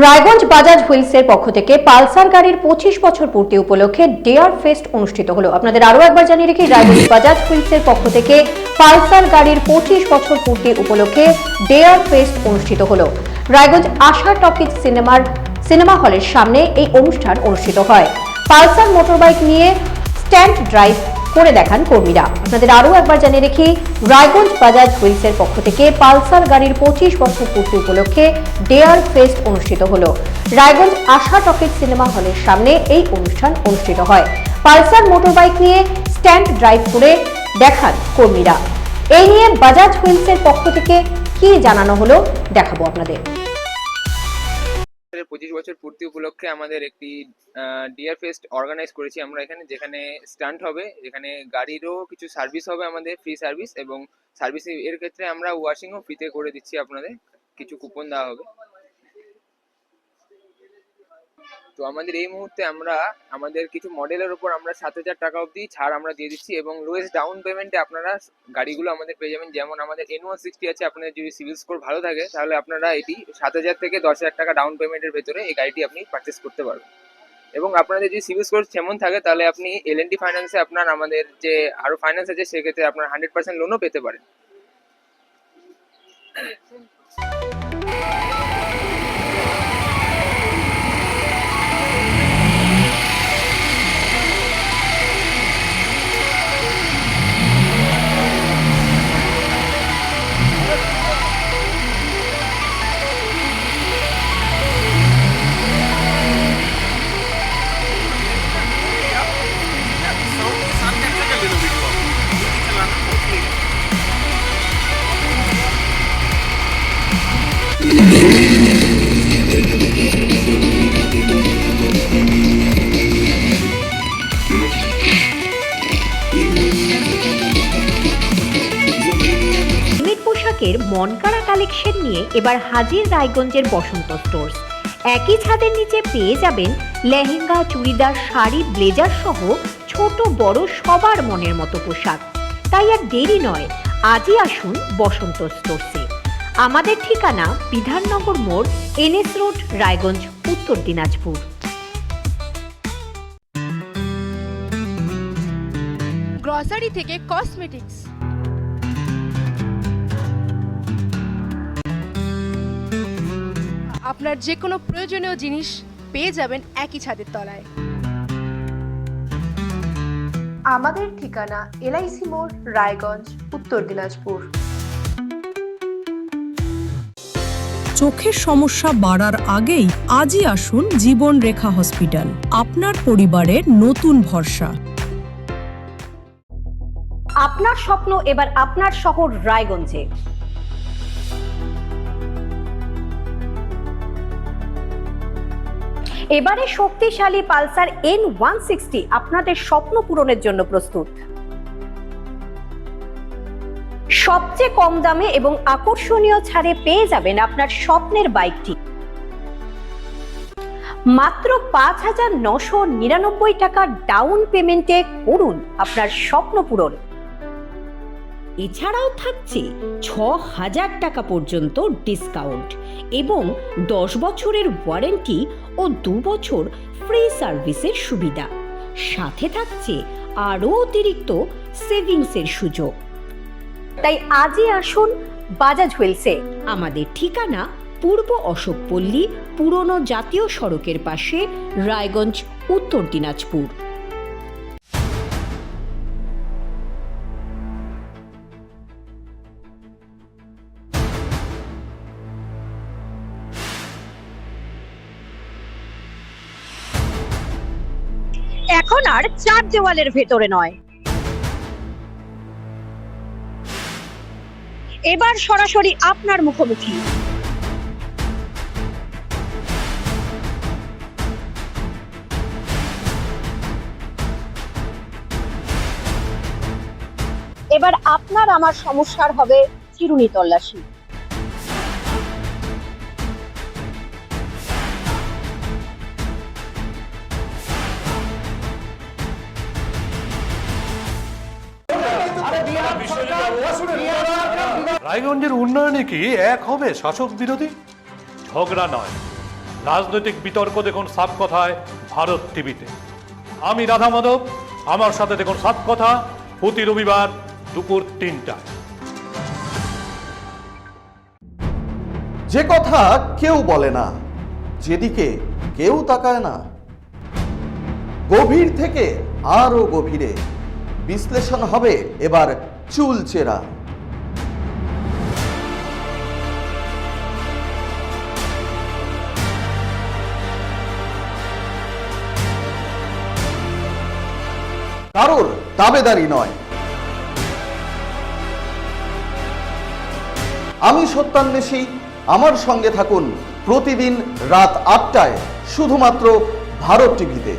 রায়গঞ্জ বাজাজ হুইলসের পক্ষ থেকে পালসার গাড়ির 25 বছর পূর্তি উপলক্ষে ডেয়ার ফেস্ট অনুষ্ঠিত হলো। আপনাদের আরো একবার জানিয়ে রাখি, রায়গঞ্জ বাজাজ হুইলসের পক্ষ থেকে পালসার গাড়ির 25 বছর পূর্তি উপলক্ষে ডেয়ার ফেস্ট অনুষ্ঠিত হলো। রায়গঞ্জ আশা টকিজ সিনেমা হলের সামনে এই অনুষ্ঠান অনুষ্ঠিত হয়। পালসার মোটরবাইক নিয়ে স্ট্যান্ড ড্রাইভ করে দেখান কর্মীরা। আপনাদের আরো একবার জানিয়ে রাখি, রায়গঞ্জ বাজাজ হুইলসের পক্ষ থেকে পালসার গাড়ির 25 বছর পূর্তি উপলক্ষে ডেয়ার ফেস্ট অনুষ্ঠিত হলো। রায়গঞ্জ আশা টকিজ সিনেমা হলের সামনে এই অনুষ্ঠান অনুষ্ঠিত হয়। পালসার মোটরবাইক নিয়ে স্ট্যান্ড ড্রাইভ করে দেখান কর্মীরা। এই নিয়ে বাজাজ হুইলসের পক্ষ থেকে কি জানানো হলো দেখাবো আপনাদের। 25 বছর পূর্তি উপলক্ষে আমাদের একটি ডিয়ার ফেস্ট অর্গানাইজ করেছি আমরা এখানে, যেখানে স্টান্ট হবে, যেখানে গাড়িরও কিছু সার্ভিস হবে, আমাদের ফ্রি সার্ভিস, এবং সার্ভিস এর ক্ষেত্রে আমরা ওয়াশিংও ফ্রিতে করে দিচ্ছি, আপনাদের কিছু কুপন দেওয়া হবে। তো আমাদের এই মুহূর্তে আমরা আমাদের কিছু মডেলের উপর আমরা 7,000 টাকা অবধি ছাড় আমরা দিয়ে দিচ্ছি, এবং লোয়েস্ট ডাউন পেমেন্টে আপনারা গাড়িগুলো আমাদের পেয়ে যাবেন। যেমন আমাদের N160 আছে, আপনাদের যদি সিভিল স্কোর ভালো থাকে তাহলে আপনারা এটি 7,000 থেকে 10,000 টাকা ডাউন পেমেন্টের ভেতরে এই গাড়িটি আপনি পারচেস করতে পারবেন। এবং আপনাদের যদি সিভিল স্কোর যেমন থাকে তাহলে আপনি L&T ফাইন্যান্সে আপনার আমাদের যে আরো ফাইন্যান্স আছে সেক্ষেত্রে আপনার 100% লোনও পেতে পারেন। পোশাকের মনকাড়া কালেকশন নিয়ে এবার হাজির রায়গঞ্জের বসন্ত স্টোর্স। একই ছাদের নিচে পেয়ে যাবেন লেহেঙ্গা, চুড়িদার, শাড়ি, ব্লেজার সহ ছোট বড় সবার মনের মতো পোশাক। তাই আর দেরি নয়, আজই আসুন বসন্ত স্টোর্সে। আমাদের ঠিকানা বিধাননগর মোড়, NS রোড, রায়গঞ্জ, উত্তর দিনাজপুর। গ্রসারি থেকে কসমেটিক্স, আপনার যে কোনো প্রয়োজনীয় জিনিস পেয়ে যাবেন একই ছাদের তলায়। আমাদের ঠিকানা LIC মোড়, রায়গঞ্জ, উত্তর দিনাজপুর। চোখের সমস্যা বাড়ার আগেই আজই আসুন জীবন রেখা হসপিটাল, আপনার পরিবারের নতুন ভরসা। আপনার স্বপ্ন এবার আপনার শহর রায়গঞ্জে। এবারে শক্তিশালী পালসার N160 আপনাদের স্বপ্ন পূরণের জন্য প্রস্তুত। সবচেয়ে কম দামে এবং আকর্ষণীয় ছাড়ে পেয়ে যাবেন আপনার স্বপ্নের বাইকটি। মাত্র 5,999 টাকা ডাউন পেমেন্টে করুন আপনার স্বপ্ন পূরণ। এছাড়াও থাকছে 6,000 টাকা পর্যন্ত ডিসকাউন্ট এবং 10 বছরের ওয়ারেন্টি ও 2 বছর ফ্রি সার্ভিসের সুবিধা। সাথে থাকছে আরও অতিরিক্ত সেভিংসের সুযোগ। তাই আজই আসুন বাজাজ হুইলসে। আমাদের ঠিকানা পূর্ব অশোকপল্লী, পুরনো জাতীয় সড়কের পাশে, রায়গঞ্জ, উত্তর দিনাজপুর। এখন আর চার দেওয়ালের ভেতরে নয়, এবার সরাসরি আপনার মুখোমুখি। এবার আপনার আমার সমস্যার হবে চিরুনি তল্লাশি। রায়গঞ্জের উন্নয়নে কি এক হবে শাসক বিরোধী? ঝগড়া নয়, রাজনৈতিক বিতর্ক দেখুন সাত কথায় ভারত টিভিতে। আমি রাধা মাধব, আমার সাথে দেখুন সাত কথা প্রতি রবিবার দুপুর 3টায়। যে কথা কেউ বলে না, যেদিকে কেউ তাকায় না, গভীর থেকে আরো গভীরে বিশ্লেষণ হবে এবার চুলচেরা। কারোর দাবেদারি নয়। আমি সত্যান্বেষী, আমার সঙ্গে থাকুন প্রতিদিন রাত 8টায় শুধুমাত্র ভারত টিভিতে।